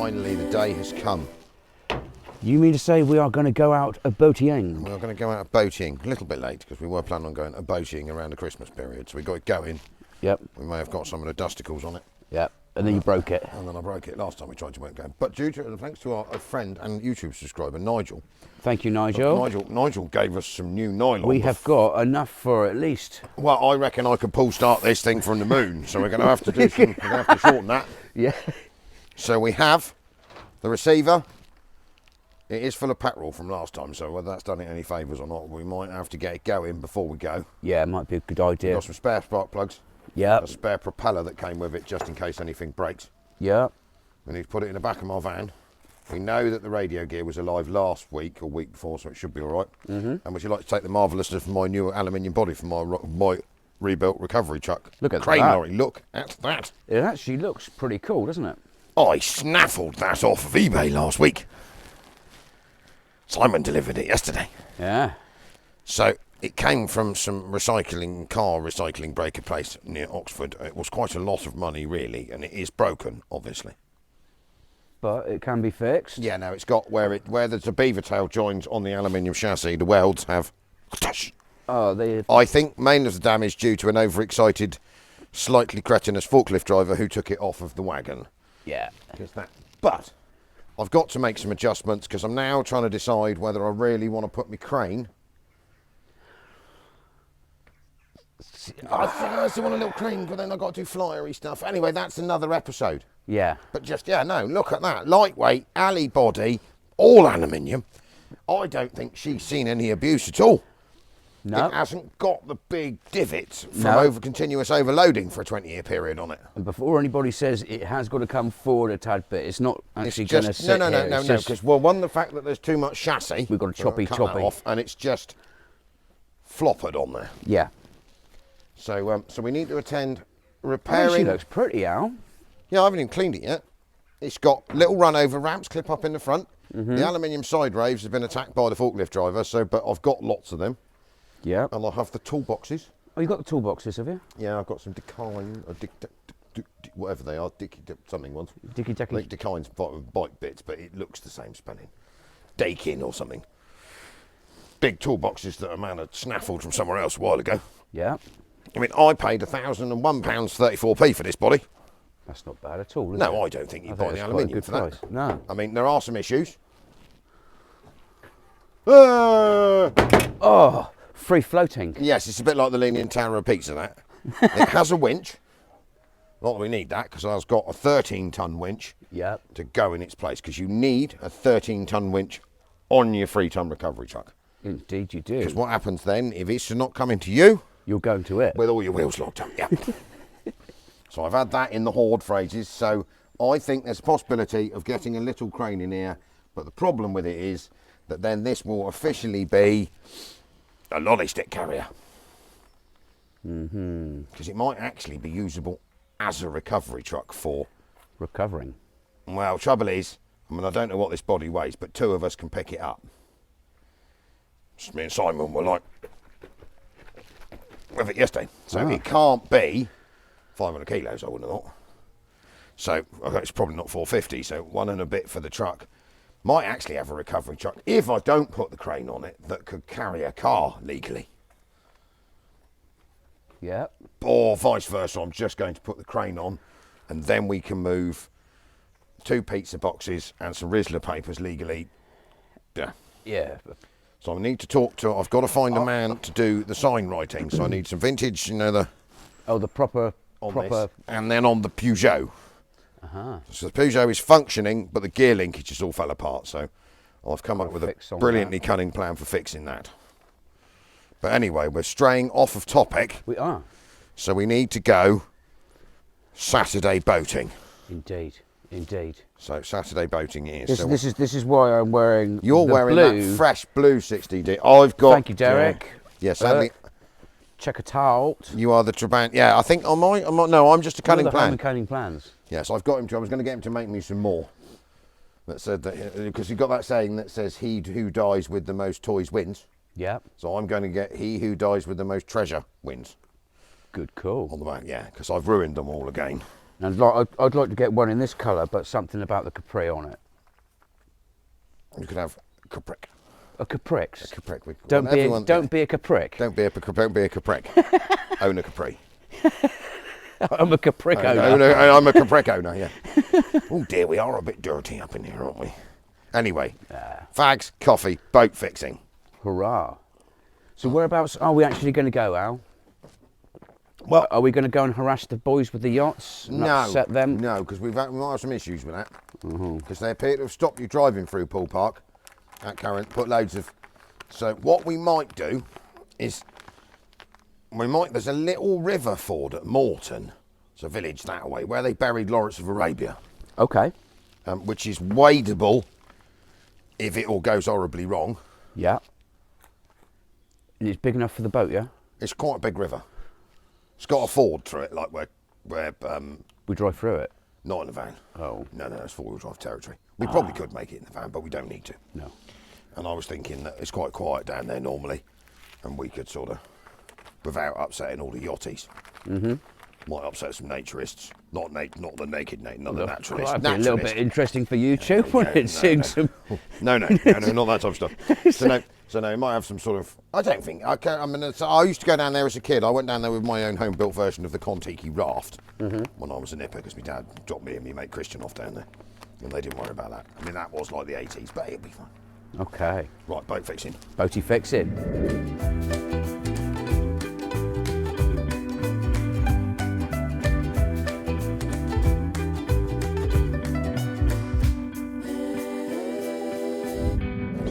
finally the day has come. You mean to say we are going to go out a boating? We're going to go out boating, a little bit late because we were planning on going a boating around the Christmas period, so we got it going. Yep. We may have got some of the dusticles on it. Yep. And then you broke it. And then I broke it last time we tried to work going. But thanks to our friend and YouTube subscriber, Nigel. Thank you, Nigel. Nigel gave us some new nylon. We have got enough for at least. Well, I reckon I could pull start this thing from the moon, so we're going to have to do some. We're going to have to shorten that. Yeah. So we have the receiver. It is full of petrol from last time, so whether that's done it any favours or not, we might have to get it going before we go. Yeah, it might be a good idea. We've got some spare spark plugs. Yeah. A spare propeller that came with it just in case anything breaks. Yeah. We need to put it in the back of my van. We know that the radio gear was alive last week or week before, so it should be all right. And would you like to take the marvellousness of my new aluminium body from my rebuilt recovery truck? Look at crane that. lorry. Look at that. It actually looks pretty cool, doesn't it? I snaffled that off of eBay last week. Simon delivered it yesterday. Yeah. So it came from some car recycling breaker place near Oxford. It was quite a lot of money, really, and it is broken, obviously. But it can be fixed. Yeah, no, it's got where there's a beaver tail joins on the aluminium chassis. The welds have. Oh, I think mainly of the damage due to an overexcited, slightly cretinous forklift driver who took it off of the wagon. Yeah. But I've got to make some adjustments because I'm now trying to decide whether I really want to put my crane. I still want a little crane, but then I've got to do flyery stuff. Anyway, that's another episode. Yeah. But look at that. Lightweight, alley body, all aluminium. I don't think she's seen any abuse at all. No. It hasn't got the big divots from continuous overloading for a 20-year period on it. And before anybody says it has got to come forward a tad bit, it's not actually going to sit No, here. because, well, one, the fact that there's too much chassis. We've got to choppy. Off, and it's just floppered on there. Yeah. So we need to attend repairing. She looks pretty, Al. Yeah, I haven't even cleaned it yet. It's got little run-over ramps, clip up in the front. The aluminium side rails have been attacked by the forklift driver, but I've got lots of them. Yeah. And I'll have the toolboxes. Oh, you got the toolboxes, have you? Yeah, I've got some Decine, or whatever they are, something ones. Dicky Ducky. I think Decine's bite bits, but it looks the same spelling. Dakin or something. Big toolboxes that a man had snaffled from somewhere else a while ago. Yeah. I mean, I paid £1,001.34p for this body. That's not bad at all, is it? No, I don't think you'd buy the aluminium for that. No. I mean, there are some issues. Oh, free floating. Yes, it's a bit like the Leaning Tower of Pizza, that. It has a winch. Not that we need that, because I've got a 13-ton winch to go in its place, because you need a 13-ton winch on your 3-ton recovery truck. Indeed you do. Because what happens then, if it's not coming to you... You're going to it. With all your wheels locked up, yeah. So I've had that in the hoard phrases, so I think there's a possibility of getting a little crane in here, but the problem with it is that then this will officially be a lolly stick carrier. Because it might actually be usable as a recovery truck for... Recovering. Well, trouble is, I mean, I don't know what this body weighs, but 2 of us can pick it up. Just me and Simon were like... with it yesterday. So it can't be 500 kilos, I wouldn't have thought. So it's probably not 450, so 1 and a bit for the truck. Might actually have a recovery truck, if I don't put the crane on it, that could carry a car legally. Yeah. Or vice versa, I'm just going to put the crane on, and then we can move 2 pizza boxes and some Rizzler papers legally. Yeah. Yeah. So I need to I've got to find a man to do the sign writing, so I need some vintage, the... Oh, the proper... This, and then on the Peugeot. So the Peugeot is functioning, but the gear linkage just all fell apart, so I've come up with a brilliantly cunning plan for fixing that. But anyway, we're straying off of topic. We are. So we need to go Saturday boating. Indeed. So Saturday boating is. This is why I'm wearing. You're wearing that fresh blue 60D. I've got. Thank you, Derek. Yeah, sadly. Check it out. You are the Trabant. Yeah, I think no, I'm just a cunning plan. Cunning plans. Yes, I've got him to. I was going to get him to make me some more. That said that because you've got that saying that says he who dies with the most toys wins. Yeah. So I'm going to get he who dies with the most treasure wins. Good call. On the back, yeah, because I've ruined them all again. And I'd like to get one in this colour, but something about the Capri on it. You could have Capric. A Caprix. A Capric. Don't be a Capric. Don't be a Capric. Own a Capri. I'm a Capric owner. I'm a Capric owner, yeah. Oh dear, we are a bit dirty up in here, aren't we? Anyway, fags, coffee, boat fixing. Hurrah. So whereabouts are we actually going to go, Al? Well, are we going to go and harass the boys with the yachts and upset them? No, because we might have some issues with that. Because they appear to have stopped you driving through Poole Park at current, put loads of... So what we might do is, there's a little river ford at Morton, it's a village that way, where they buried Lawrence of Arabia. Okay. Which is wadeable if it all goes horribly wrong. Yeah. And it's big enough for the boat, yeah? It's quite a big river. It's got a ford through it, like where we drive through it? Not in the van. Oh. No, it's four-wheel drive territory. We probably could make it in the van, but we don't need to. No. And I was thinking that it's quite quiet down there normally, and we could sort of, without upsetting all the yachties, might upset some naturists. Not the naked, not the naturalists. That'd be a little bit interesting for YouTube, wouldn't it? Seeing some... No, not that type of stuff. So no, it might have some sort of... I don't think... I used to go down there as a kid. I went down there with my own home-built version of the Kontiki raft when I was a nipper, because my dad dropped me and my mate Christian off down there. And they didn't worry about that. I mean, that was like the 80s, but it'll be fine. Okay. Right, boat fixing. Boaty fixing.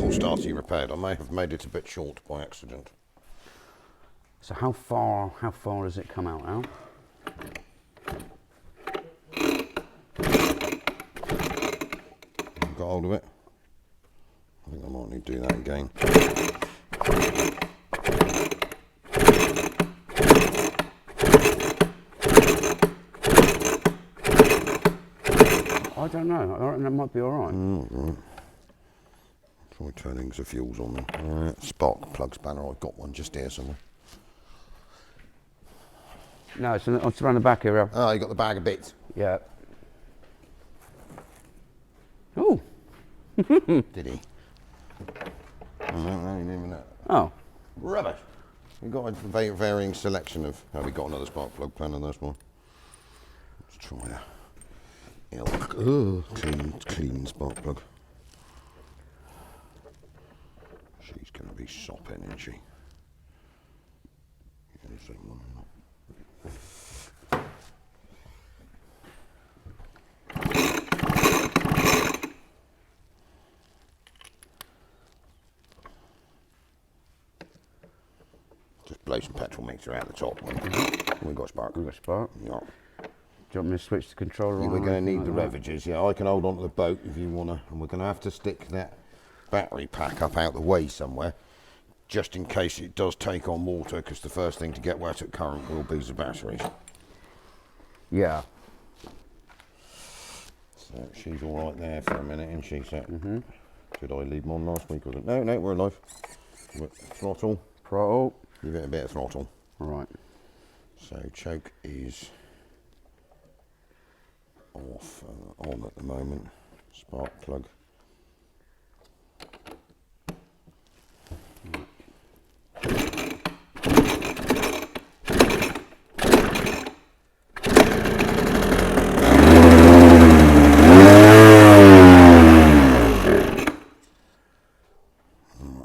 Starty repaired. I may have made it a bit short by accident. So how far does it come out now? Got hold of it. I think I might need to do that again. I don't know. I reckon that might be all right. Try turning the fuels on them. Spark plug spanner. I've got one just here somewhere. No, it's around the back here. Oh, you got the bag of bits. Yeah. Oh. Did he? Oh, no, he didn't even know. Oh. Rubbish. We've got a varying selection of... Oh, we got another spark plug pan in this one. Let's try a clean spark plug. She's going to be sopping, isn't she? Yeah, the same one. Just blow some petrol mixer out the top. We've got spark. We've got spark. Yeah. Do you want me to switch the controller on? We're going to need the revages. Yeah, I can hold on to the boat if you want to. And we're going to have to stick that battery pack up out the way somewhere, just in case it does take on water, because the first thing to get wet at current will be the batteries. Yeah. So she's all right there for a minute, isn't she? So, did I leave them on last week? Or no, we're alive. Throttle. Give it a bit of throttle. All right. So choke is off and on at the moment. Spark plug.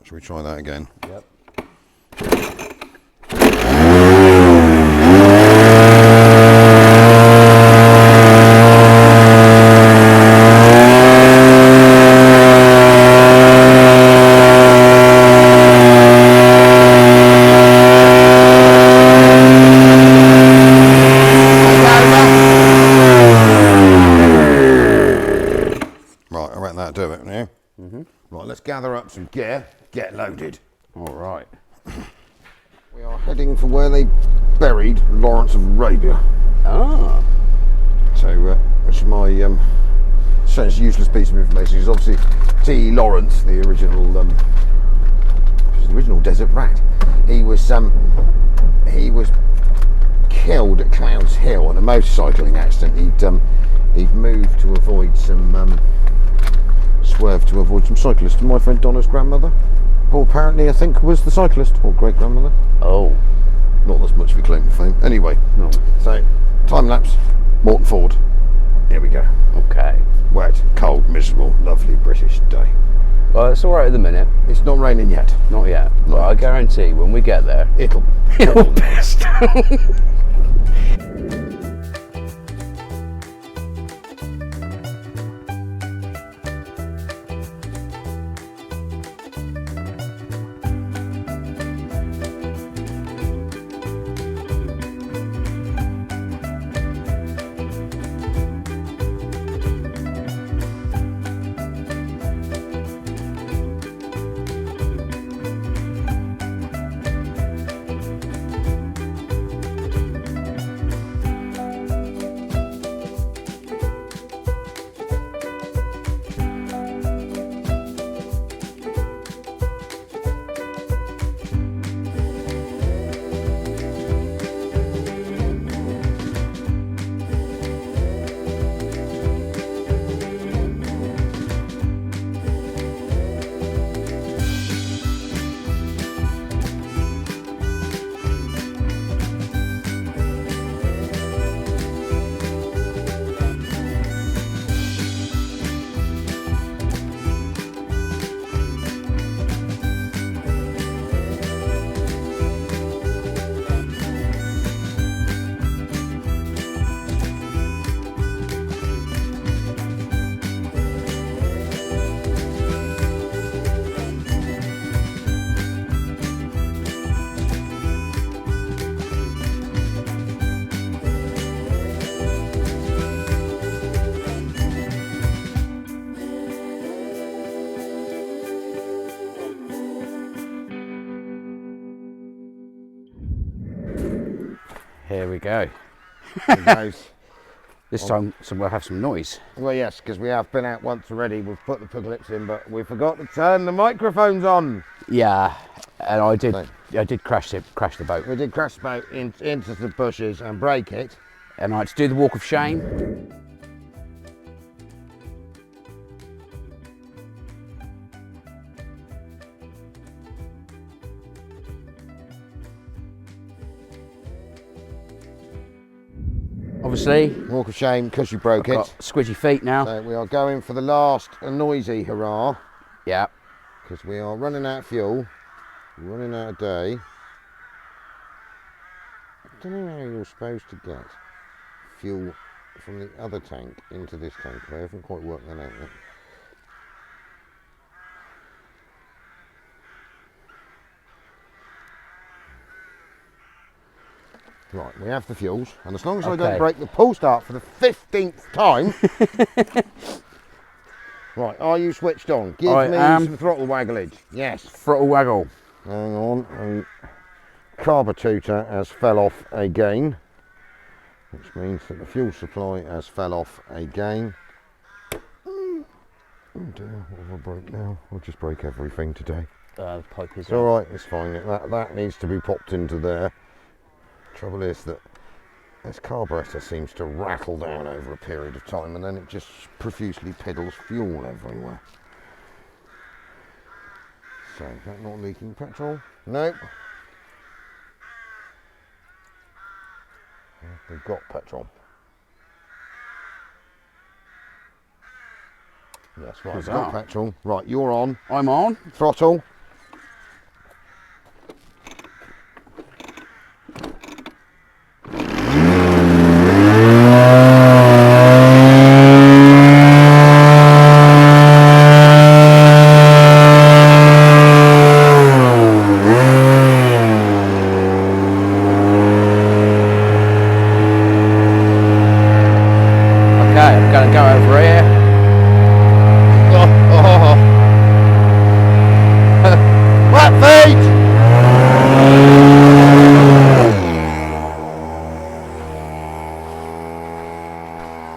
Shall we try that again? Yep. Right, I reckon that'll do it now. Right, let's gather up some gear, get loaded. All right. We are heading for where they buried Lawrence of Arabia. Ah. So, which is my such useless piece of information is obviously T. Lawrence, the original desert rat. He was killed at Clouds Hill in a motorcycling accident. He'd moved to avoid some swerve to avoid some cyclists. And my friend Donna's grandmother, who apparently I think was the cyclist or great grandmother. Oh, Not as much of a claim to fame. Anyway, no. so time lapse, Morton Ford. Here we go. Okay. Wet, cold, miserable, lovely British day. Well, it's all right at the minute. It's not raining yet. Not yet. But I guarantee when we get there, It'll piss down. Here we go. This time we'll have some noise. Well, yes, because we have been out once already. We've put the pug lips in, but we forgot to turn the microphones on. Yeah, and I did crash the boat. We did crash the boat into the bushes and break it. And I had to do the walk of shame. Obviously, walk of shame because you broke I've it. got squidgy feet now. So we are going for the last noisy hurrah. Yeah. Because we are running out of fuel, running out of day. I don't know how you're supposed to get fuel from the other tank into this tank. I haven't quite worked that out yet. Right, we have the fuels, and as long as I don't break the pull start for the 15th time. Right, are you switched on? Give me some throttle wagglage. Yes. Throttle waggle. Hang on, carburetor has fell off again, which means that the fuel supply has fell off again. Oh dear, what have I broke now? I'll just break everything today. The pipe is it's alright, it's fine. That needs to be popped into there. Trouble is that this carburetor seems to rattle down over a period of time and then it just profusely piddles fuel everywhere. So, is that not leaking petrol? Nope. We've got petrol. Yes, right, we've got petrol. Right, you're on. I'm on. Throttle.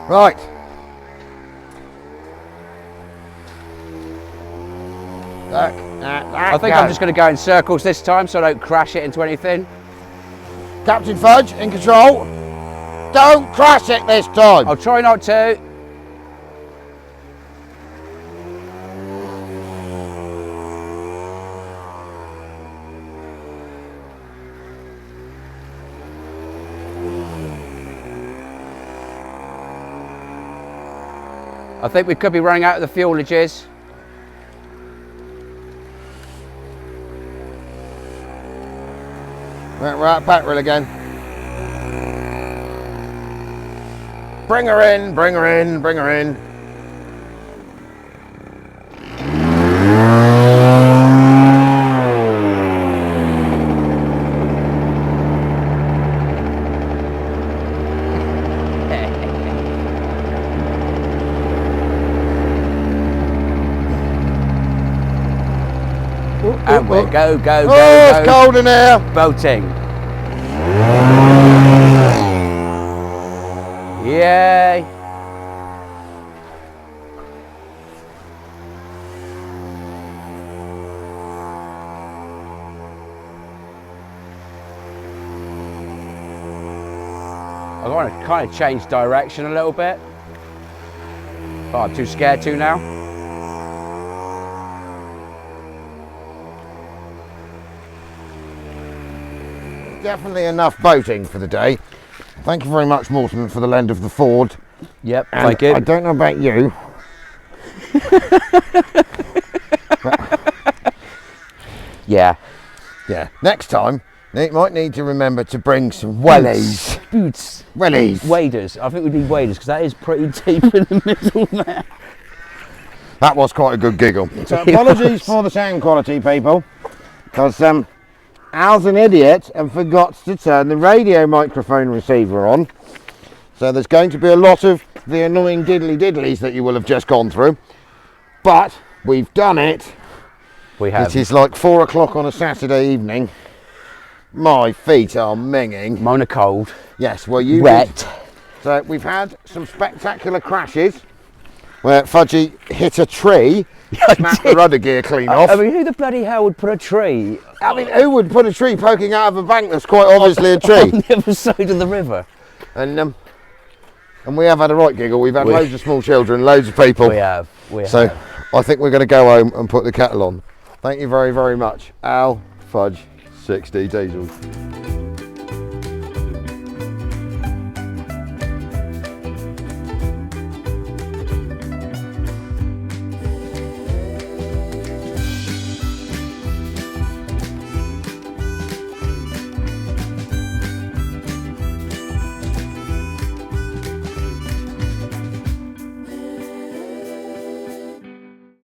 Right. I think I'm just going to go in circles this time so I don't crash it into anything. Captain Fudge in control. Don't crash it this time. I'll try not to. I think we could be running out of the fuelages. We're at petrol again. Bring her in, bring her in, bring her in. And we go, go, Oh, it's go. cold in here. Boating. Yay. I want to kind of change direction a little bit. Oh, I'm too scared to now. Definitely enough boating for the day. Thank you very much, Morton, for the lend of the Ford. Yep, And thank you. I don't know about you. Yeah. Yeah. Next time, you might need to remember to bring some wellies. Boots. Wellies. Waders. I think we need waders because that is pretty deep in the middle there. That was quite a good giggle. So apologies for the sound quality, people, because Al's an idiot and forgot to turn the radio microphone receiver on. So there's going to be a lot of the annoying diddly diddlies that you will have just gone through. But we've done it. We have. It is like 4 o'clock on a Saturday evening. My feet are minging. Mine are cold. Yes, well you wet. did. So we've had some spectacular crashes where Fudgy hit a tree, snapped the rudder gear clean off. I mean, who the bloody hell would put a tree? I mean, who would put a tree poking out of a bank that's quite obviously a tree? On the other side of the river. And we have had a right giggle. We've had loads of small children, loads of people. We have. So I think we're going to go home and put the kettle on. Thank you very, very much. Al, Fudge, 6D Diesel.